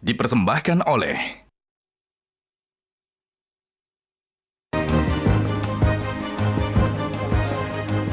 Dipersembahkan oleh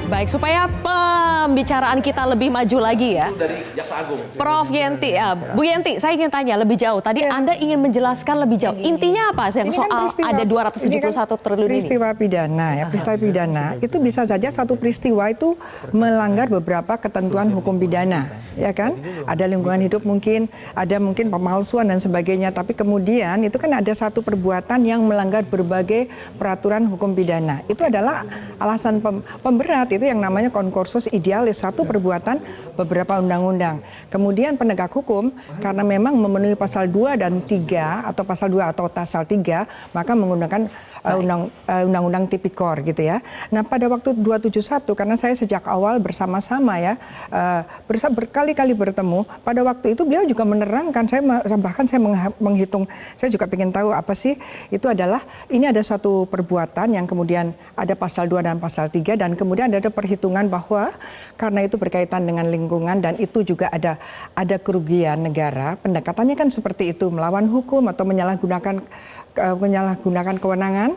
Baik, supaya pembicaraan kita lebih maju lagi ya. Dari Jaksa Agung. Prof Yenti, Bu Yenti, saya ingin tanya lebih jauh. Tadi Anda ingin menjelaskan lebih jauh. Intinya apa yang soal ada 271 triliun ini? Peristiwa pidana ya, peristiwa pidana itu bisa saja satu peristiwa itu melanggar beberapa ketentuan hukum pidana, ya kan? Ada lingkungan hidup mungkin, ada mungkin pemalsuan dan sebagainya. Tapi kemudian itu kan ada satu perbuatan yang melanggar berbagai peraturan hukum pidana. Itu adalah alasan pemberat. Itu yang namanya concursus idealis, satu perbuatan beberapa undang-undang. Kemudian penegak hukum karena memang memenuhi pasal 2 dan 3 atau pasal 2 atau pasal 3 maka menggunakan undang-undang tipikor gitu ya. Nah, pada waktu 271 karena saya sejak awal bersama-sama ya berkali-kali bertemu, pada waktu itu beliau juga menerangkan, bahkan saya menghitung, saya juga ingin tahu apa sih itu adalah ini ada satu perbuatan yang kemudian ada pasal 2 dan pasal 3 dan kemudian ada perhitungan bahwa karena itu berkaitan dengan lingkungan dan itu juga ada kerugian negara, pendekatannya kan seperti itu, melawan hukum atau menyalahgunakan kewenangan,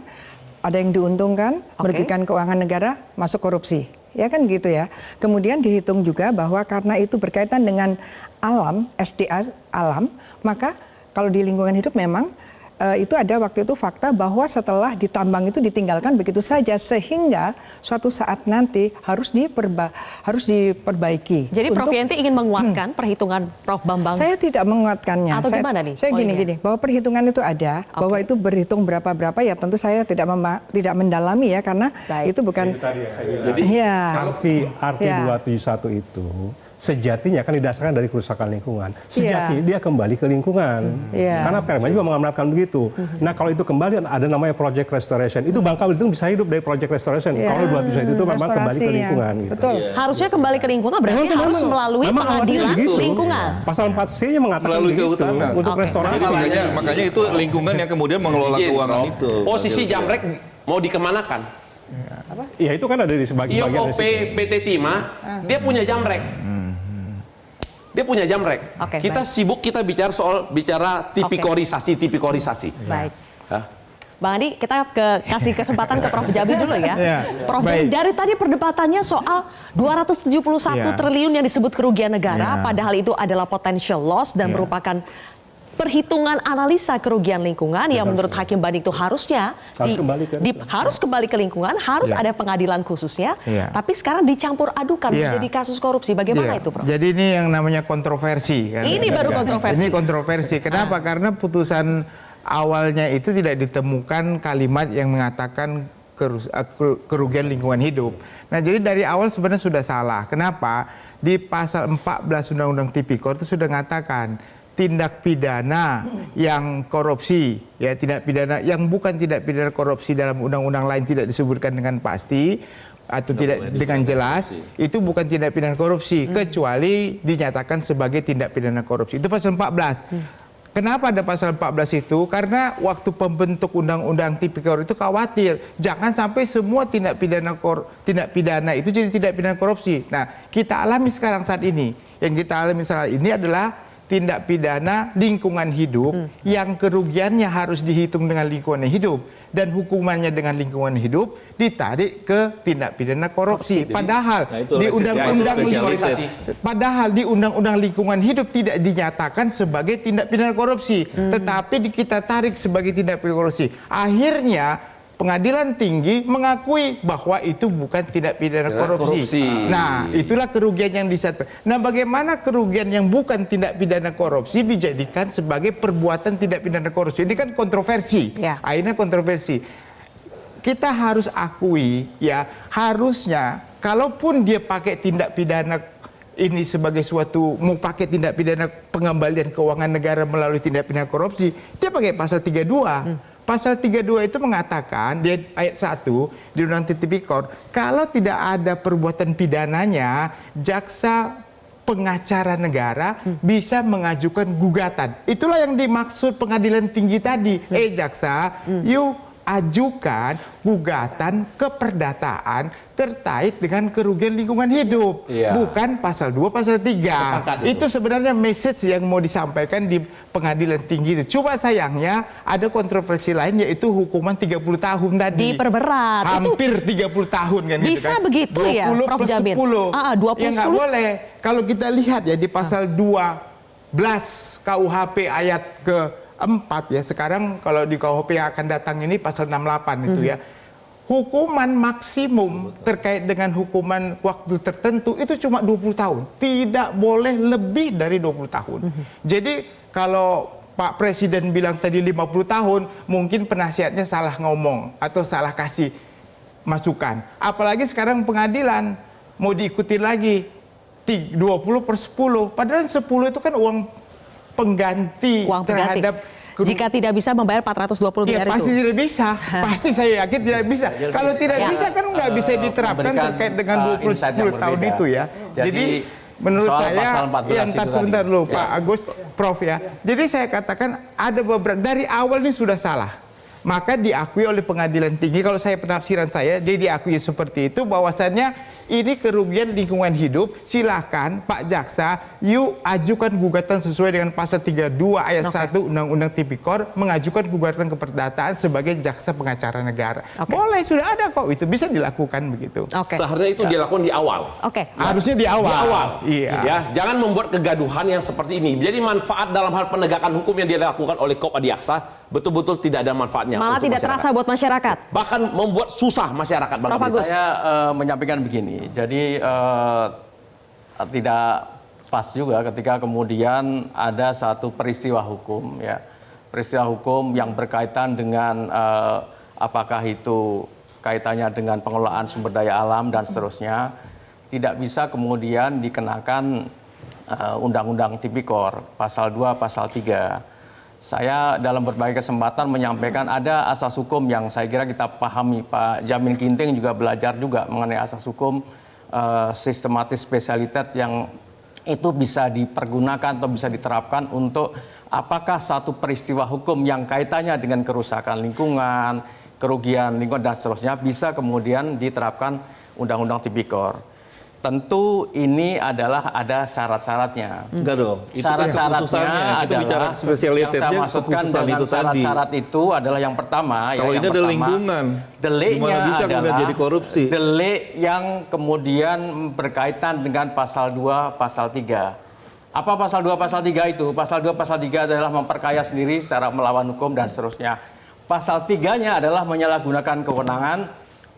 ada yang diuntungkan, merugikan keuangan negara, masuk korupsi. Ya kan gitu ya. Kemudian dihitung juga bahwa karena itu berkaitan dengan alam, SDA alam, maka kalau di lingkungan hidup memang itu ada waktu itu fakta bahwa setelah ditambang itu ditinggalkan begitu saja sehingga suatu saat nanti harus diperbaiki. Jadi Prof Yenti ingin menguatkan perhitungan Prof Bambang? Saya tidak menguatkannya. Atau gimana nih? Saya gini, bahwa perhitungan itu ada, bahwa itu berhitung berapa ya tentu saya tidak mendalami ya karena itu bukan. Itu tadi ya, saya jadi arti 271 itu sejatinya kan didasarkan dari kerusakan lingkungan. Sejatinya dia kembali ke lingkungan. Karena Perma juga mengamanatkan begitu. Nah, kalau itu kembali ada namanya project restoration. Itu Bangka Belitung bisa hidup dari project restoration. Kalau 271 itu memang kembali ke lingkungan. Gitu. Betul. Harusnya kembali ke lingkungan berarti harus melalui pengadilan lingkungan. Pasal 4C-nya mengatakan melalui begitu kehutanan untuk restorasi. Makanya itu lingkungan yang kemudian mengelola keuangan itu. Posisi Jamrek mau dikemanakan? Iya, itu kan ada di sebagian IOP PT Timah, dia punya Jamrek. Dia punya Jamrek. Kita sibuk bicara soal tipikorisasi. Baik. Bang Adi, kita kasih kesempatan ke Prof Jabi dulu ya. Prof Jabi, dari tadi perdebatannya soal 271 triliun yang disebut kerugian negara, padahal itu adalah potential loss dan merupakan perhitungan analisa kerugian lingkungan yang menurut Hakim Banding itu harusnya harus kembali ke lingkungan, harus ada pengadilan khususnya, tapi sekarang dicampur adukan menjadi kasus korupsi. Bagaimana itu, Prof? Jadi ini yang namanya kontroversi. Kan? Ini baru kontroversi. Ini kontroversi. Kenapa? Karena putusan awalnya itu tidak ditemukan kalimat yang mengatakan kerugian lingkungan hidup. Nah, jadi dari awal sebenarnya sudah salah. Kenapa? Di pasal 14 Undang-Undang Tipikor itu sudah mengatakan tindak pidana yang korupsi, ya tindak pidana yang bukan tindak pidana korupsi dalam undang-undang lain tidak disebutkan dengan pasti atau tidak dengan jelas, itu bukan tindak pidana korupsi kecuali dinyatakan sebagai tindak pidana korupsi. Itu pasal 14. Kenapa ada pasal 14 itu? Karena waktu pembentuk undang-undang tipikor itu khawatir jangan sampai semua tindak pidana itu jadi tindak pidana korupsi. Nah, kita alami sekarang saat ini. Yang kita alami saat ini adalah tindak pidana lingkungan hidup yang kerugiannya harus dihitung dengan lingkungan hidup dan hukumannya dengan lingkungan hidup ditarik ke tindak pidana korupsi. Padahal di undang-undang lingkungan hidup tidak dinyatakan sebagai tindak pidana korupsi, tetapi kita tarik sebagai tindak pidana korupsi. Akhirnya Pengadilan Tinggi mengakui bahwa itu bukan tindak pidana korupsi. Nah, itulah kerugian yang disatukan. Nah, bagaimana kerugian yang bukan tindak pidana korupsi dijadikan sebagai perbuatan tindak pidana korupsi? Ini kan kontroversi. Akhirnya kontroversi. Kita harus akui, ya, harusnya kalaupun dia pakai tindak pidana ini sebagai suatu mau pakai tindak pidana pengembalian keuangan negara melalui tindak pidana korupsi, dia pakai pasal 32. Pasal 32 itu mengatakan di ayat 1 di Undang-Undang Tipikor, kalau tidak ada perbuatan pidananya, jaksa pengacara negara bisa mengajukan gugatan. Itulah yang dimaksud Pengadilan Tinggi tadi. Jaksa, you ajukan gugatan keperdataan terkait dengan kerugian lingkungan hidup. Bukan pasal 2, pasal 3. Itu sebenarnya message yang mau disampaikan di pengadilan tinggi itu. Cuma sayangnya ada kontroversi lain, yaitu hukuman 30 tahun tadi. Diperberat. Hampir 30 tahun kan. Bisa gitu kan. begitu ya, Prof. Jamin? 20 ya nggak boleh. Kalau kita lihat ya di pasal 12 KUHP ayat ke-4 ya. Sekarang kalau di KUHP yang akan datang ini pasal 68 itu ya. Hukuman maksimum terkait dengan hukuman waktu tertentu itu cuma 20 tahun. Tidak boleh lebih dari 20 tahun. Jadi kalau Pak Presiden bilang tadi 50 tahun, mungkin penasihatnya salah ngomong atau salah kasih masukan. Apalagi sekarang pengadilan mau diikuti lagi 20/10. Padahal 10 itu kan uang pengganti terhadap jika tidak bisa membayar 420 miliar pasti itu. tidak bisa. Pasti saya yakin tidak bisa. Kalau tidak bisa kan nggak bisa diterapkan terkait dengan 20 tahun itu ya. Jadi menurut saya, ya entar sebentar dulu Pak Agus, Prof ya. Jadi saya katakan ada beberapa, dari awal ini sudah salah. Maka diakui oleh pengadilan tinggi, kalau saya penafsiran saya, dia diakui seperti itu, bahwasannya ini kerugian lingkungan hidup, silakan Pak Jaksa, yuk ajukan gugatan sesuai dengan pasal 32 ayat 1 Undang-Undang Tipikor, mengajukan gugatan keperdataan sebagai jaksa pengacara negara. Boleh, sudah ada kok, itu bisa dilakukan begitu. Seharusnya itu dilakukan di awal. Harusnya di awal. Di awal. Iya. Ya, jangan membuat kegaduhan yang seperti ini. Jadi manfaat dalam hal penegakan hukum yang dilakukan oleh Kop Adiaksa betul-betul tidak ada manfaatnya. Malah tidak terasa buat masyarakat. Bahkan membuat susah masyarakat. Bang Agus. Saya menyampaikan begini. Jadi tidak pas juga ketika kemudian ada satu peristiwa hukum, ya, peristiwa hukum yang berkaitan dengan apakah itu kaitannya dengan pengelolaan sumber daya alam dan seterusnya, tidak bisa kemudian dikenakan Undang-Undang Tipikor pasal 2, pasal 3. Saya dalam berbagai kesempatan menyampaikan ada asas hukum yang saya kira kita pahami. Pak Jamin Ginting juga belajar juga mengenai asas hukum sistematis spesialitas yang itu bisa dipergunakan atau bisa diterapkan untuk apakah satu peristiwa hukum yang kaitannya dengan kerusakan lingkungan, kerugian lingkungan dan seterusnya bisa kemudian diterapkan Undang-Undang Tipikor. Tentu ini adalah ada syarat-syaratnya. Enggak dong. Syarat-syaratnya adalah yang saya maksudkan dengan syarat-syarat itu adalah yang pertama. Kalau yang ini ada pertama, lingkungan, deliknya bisa adalah jadi korupsi. Delik yang kemudian berkaitan dengan pasal 2, pasal 3. Apa pasal 2, pasal 3 itu? Pasal 2, pasal 3 adalah memperkaya sendiri secara melawan hukum dan seterusnya. Pasal 3-nya adalah menyalahgunakan kewenangan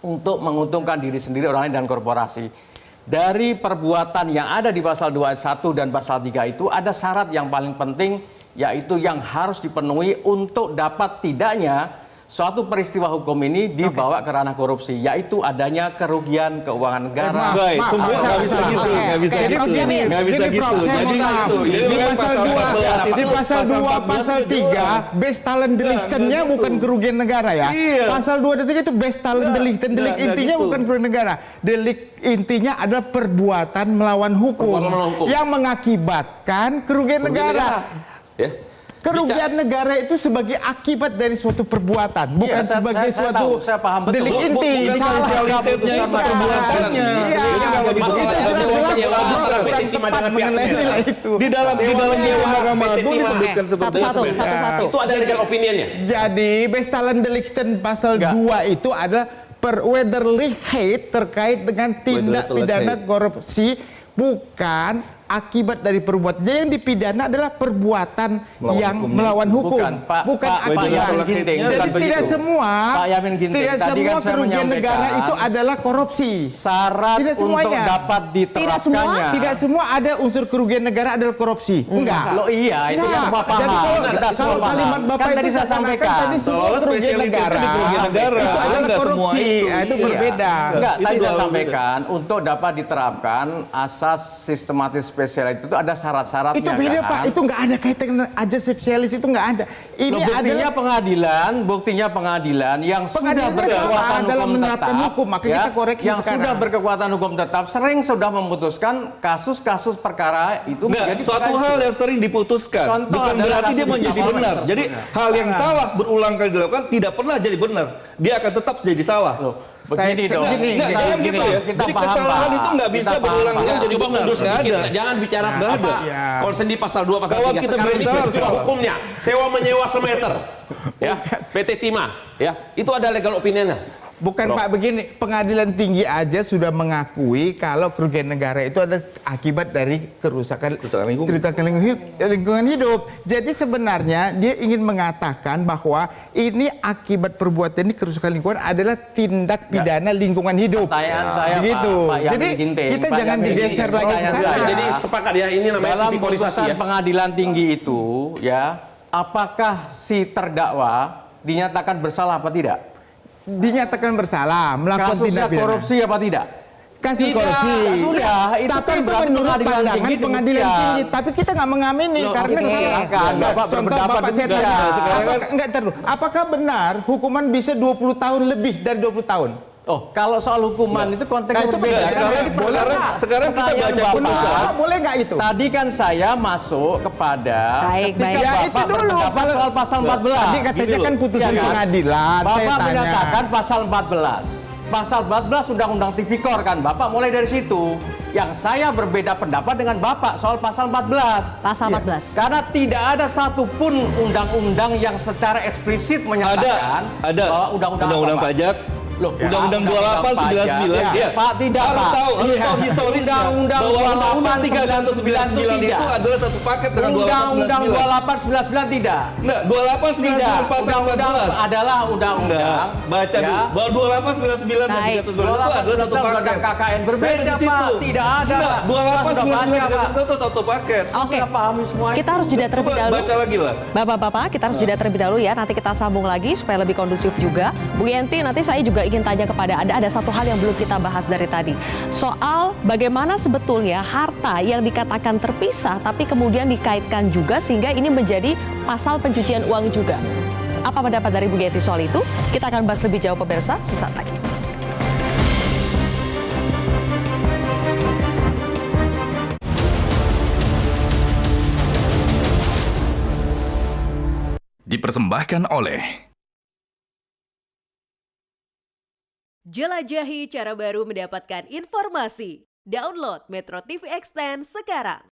untuk menguntungkan diri sendiri, orang lain, dan korporasi. Dari perbuatan yang ada di pasal 2 ayat 1 dan pasal 3 itu ada syarat yang paling penting, yaitu yang harus dipenuhi untuk dapat tidaknya suatu peristiwa hukum ini dibawa ke ranah korupsi, yaitu adanya kerugian keuangan negara. Semua nggak bisa gitu, nggak bisa gitu, nggak bisa gitu. Jadi di pasal 2, pasal 3, best talent delicten-nya bukan kerugian negara ya. Pasal 2 dan 3 itu best talent delicten, delik intinya bukan kerugian negara. Delik intinya adalah perbuatan melawan hukum yang mengakibatkan kerugian negara. Kerugian negara itu sebagai akibat dari suatu perbuatan, bukan sebagai suatu delik inti. Di dalam Mahkamah Agung disebutkan seperti itu. Itu ada legal opinion-nya. Jadi Bestalen Delikten pasal 2 itu adalah perwederly hate terkait dengan tindak pidana korupsi, bukan akibat dari perbuatan. Yang dipidana adalah perbuatan yang melawan hukum, bukan akibat. Jadi tidak semua, tidak semua kerugian negara itu adalah korupsi. Syarat untuk dapat diterapkannya. Tidak semua ada unsur kerugian negara adalah korupsi. Enggak. Loh iya, itu yang semua paham. Kalau kalimat Bapak kan tadi saya sampaikan, tadi semua kerugian negara itu adalah korupsi. Itu berbeda. Enggak, tadi saya sampaikan untuk dapat diterapkan asas sistematis spesialis itu ada syarat-syaratnya. Itu beda kan? Pak, itu nggak ada kaitan dengan ajas spesialis, itu nggak ada. Ini buktinya pengadilan yang sudah berkekuatan dalam hukum menerapkan tetap, hukum, maka kita koreksi yang sekarang. sudah berkekuatan hukum tetap sering sudah memutuskan kasus-kasus perkara itu menjadi suatu hal yang sering diputuskan Contoh bukan berarti dia menjadi benar. Jadi hal yang salah berulang kali dilakukan tidak pernah jadi benar. Dia akan tetap jadi salah. Begini dong. Jangan gitu ya. Jadi kesalahan itu nggak bisa berulang kali jadi Coba benar. mundur Nggak sedikit, ada. jangan bicara apa konsen di pasal 2 pasal Kalau 3. kita Sekarang ini bicara peristiwa soal- hukumnya sewa menyewa semeter ya PT Timah ya itu ada legal opinion-nya. Bukan Pak, begini, pengadilan tinggi aja sudah mengakui kalau kerugian negara itu ada akibat dari kerusakan lingkungan hidup. Jadi sebenarnya dia ingin mengatakan bahwa ini akibat perbuatan ini kerusakan lingkungan adalah tindak pidana lingkungan hidup. Pertanyaan saya, begitu. Pak Jadi Yamin Ginting, kita Pak jangan Yamin digeser Ginting, lagi ke pertanyaan sana. saya. Jadi sepakat ya ini namanya Dalam tipikorisasi putusan ya. pengadilan tinggi itu ya, apakah si terdakwa dinyatakan bersalah apa tidak? Dinyatakan bersalah melakukan Kasusnya tindak pidana. korupsi apa tidak? Kasus Tidak, korupsi. sudah, itu tapi kan itu berarti menurut pengadilan pandangan tinggi pengadilan demikian. tinggi. Tapi kita nggak mengamini Loh, karena oke, silakan, Bapak contoh berpendapat Bapak saya demikian. tanya, Sekarang enggak terus. Apakah benar hukuman bisa 20 tahun lebih dari 20 tahun? Oh, kalau soal hukuman itu konteksnya Nah, itu berbeda. Sekarang kita Pertanyaan baca Bapak, putusan. Boleh nggak itu? Tadi kan saya masuk kepada Baik, ketika baik. Ya, Bapak itu dulu. berpendapat soal pasal 14. Tadi katanya kan putusan Iya kan? pengadilan. Saya Bapak tanya. menyatakan pasal 14. Pasal 14 Undang-Undang Tipikor kan, Bapak mulai dari situ. Yang saya berbeda pendapat dengan Bapak soal pasal 14. Pasal 14. Karena tidak ada satupun undang-undang yang secara eksplisit menyatakan Ada bahwa undang-undang apa, Pak? pajak. Loh, Undang-Undang 2899 ya. Pak, tidak, harus Pak. tahu, harus Iya. tahu historisnya Undang-Undang bahwa Undang-Undang 2899 3199 itu tidak. adalah satu paket dengan Undang-Undang 2899. 2899 tidak. Enggak, Tidak. 2899 pasal Undang-undang 14. adalah undang-undang. Baca ya. dulu. Bahwa 2899 dan Baik. 312 itu adalah satu Undang-undang paket. KKN berbeda, Saya di situ. Pak. Tidak ada. Enggak, Saya sudah baca, 2899 Pak. itu satu paket. Oke. Sudah pahami semua itu. Kita harus jeda terlebih Coba dahulu. baca lagi lah. Bapak-bapak, kita harus jeda terlebih dahulu ya. Nanti kita sambung lagi supaya lebih kondusif juga. Bu Yenti, nanti saya juga ingin tanya kepada Anda, ada satu hal yang belum kita bahas dari tadi. Soal bagaimana sebetulnya harta yang dikatakan terpisah tapi kemudian dikaitkan juga sehingga ini menjadi pasal pencucian uang juga. Apa pendapat dari Bu Yenti soal itu? Kita akan bahas lebih jauh pemirsa sesaat lagi. Dipersembahkan oleh Jelajahi cara baru mendapatkan informasi. Download Metro TV Extend sekarang.